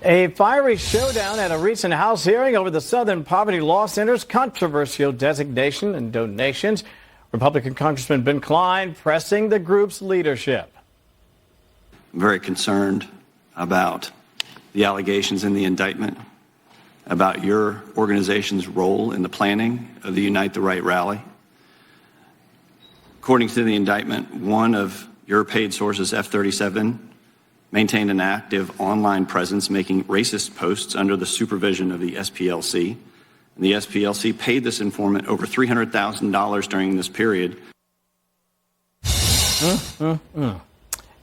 A fiery showdown at a recent House hearing over the Southern Poverty Law Center's controversial designation and donations. Republican Congressman Ben Cline pressing the group's leadership. I'm very concerned about the allegations in the indictment, about your organization's role in the planning of the Unite the Right rally. According to the indictment, one of your paid sources, F-37, maintained an active online presence making racist posts under the supervision of the SPLC. And the SPLC paid this informant over $300,000 during this period.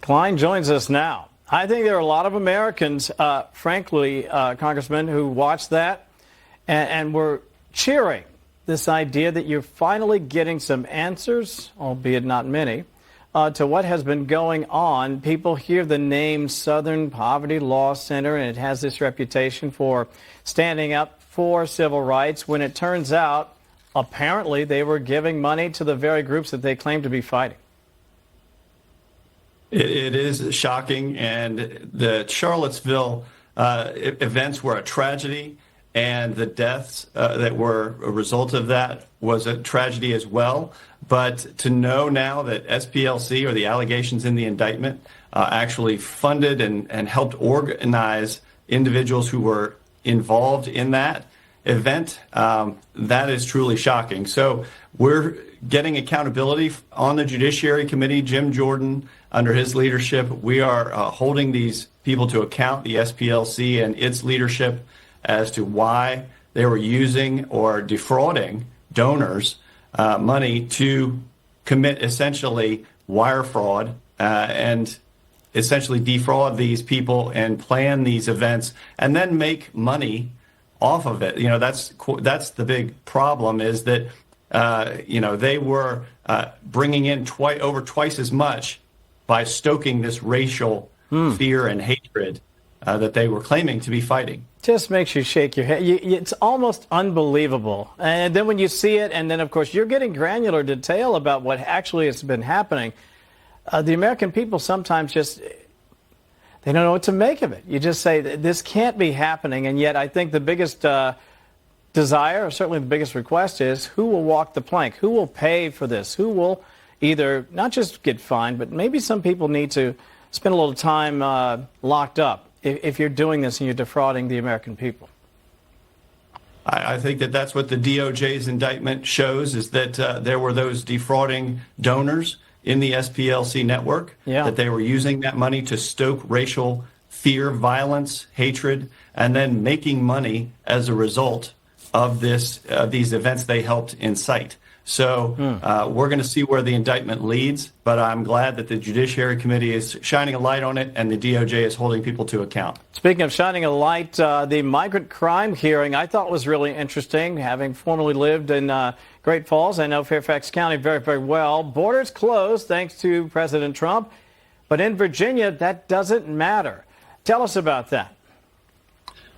Cline joins us now. I think there are a lot of Americans, frankly, Congressman, who watched that and were cheering this idea that you're finally getting some answers, albeit not many, to what has been going on. People hear the name Southern Poverty Law Center, and it has this reputation for standing up for civil rights, when it turns out, apparently, they were giving money to the very groups that they claim to be fighting. It is shocking, and the Charlottesville events were a tragedy, and the deaths that were a result of that was a tragedy as well. But to know now that SPLC, or the allegations in the indictment, actually funded and helped organize individuals who were involved in that event, that is truly shocking. So we're getting accountability on the Judiciary Committee. Jim Jordan, under his leadership, we are holding these people to account, the SPLC and its leadership, as to why they were using or defrauding donors money to commit essentially wire fraud and essentially defraud these people and plan these events and then make money off of it. You know, that's the big problem, is that they were bringing in over twice as much by stoking this racial fear and hatred that they were claiming to be fighting. Just makes you shake your head. It's almost unbelievable. And then when you see it, and then, of course, you're getting granular detail about what actually has been happening. The American people sometimes just, they don't know what to make of it. You just say, this can't be happening. And yet I think the biggest desire, or certainly the biggest request, is who will walk the plank? Who will pay for this? Who will either not just get fined, but maybe some people need to spend a little time locked up if you're doing this and you're defrauding the American people? I think that's what the DOJ's indictment shows, is that there were those defrauding donors in the SPLC network, that they were using that money to stoke racial fear, violence, hatred, and then making money as a result of these events they helped incite. So we're going to see where the indictment leads, but I'm glad that the Judiciary Committee is shining a light on it and the DOJ is holding people to account. Speaking of shining a light, the migrant crime hearing I thought was really interesting. Having formerly lived in Great Falls, I know Fairfax County very, very well. Borders closed thanks to President Trump, but in Virginia, that doesn't matter. Tell us about that.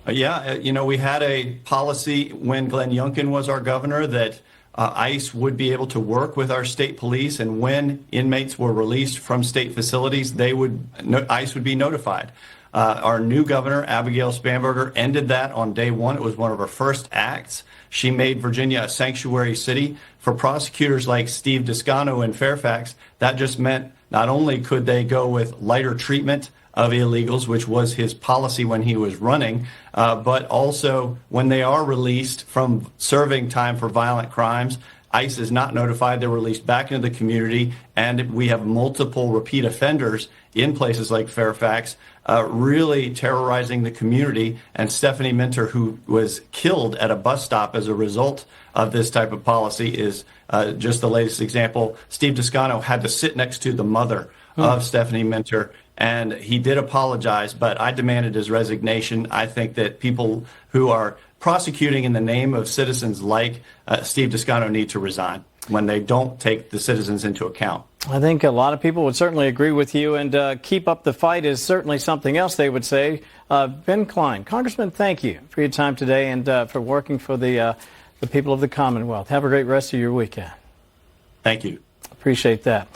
We had a policy when Glenn Youngkin was our governor that ICE would be able to work with our state police, and when inmates were released from state facilities, ICE would be notified. Our new governor, Abigail Spanberger, ended that on day one. It was one of her first acts. She made Virginia a sanctuary city. For prosecutors like Steve Descano in Fairfax, that just meant not only could they go with lighter treatment of illegals, which was his policy when he was running, but also when they are released from serving time for violent crimes, ICE is not notified. They're released back into the community, and we have multiple repeat offenders in places like Fairfax really terrorizing the community. And Stephanie Minter, who was killed at a bus stop as a result of this type of policy, is just the latest example. Steve Descano had to sit next to the mother of Stephanie Minter, and he did apologize, but I demanded his resignation. I think that people who are prosecuting in the name of citizens like Steve Descano need to resign when they don't take the citizens into account. I think a lot of people would certainly agree with you, and keep up the fight is certainly something else they would say. Ben Cline, Congressman, thank you for your time today and for working for the people of the Commonwealth. Have a great rest of your weekend. Thank you. Appreciate that.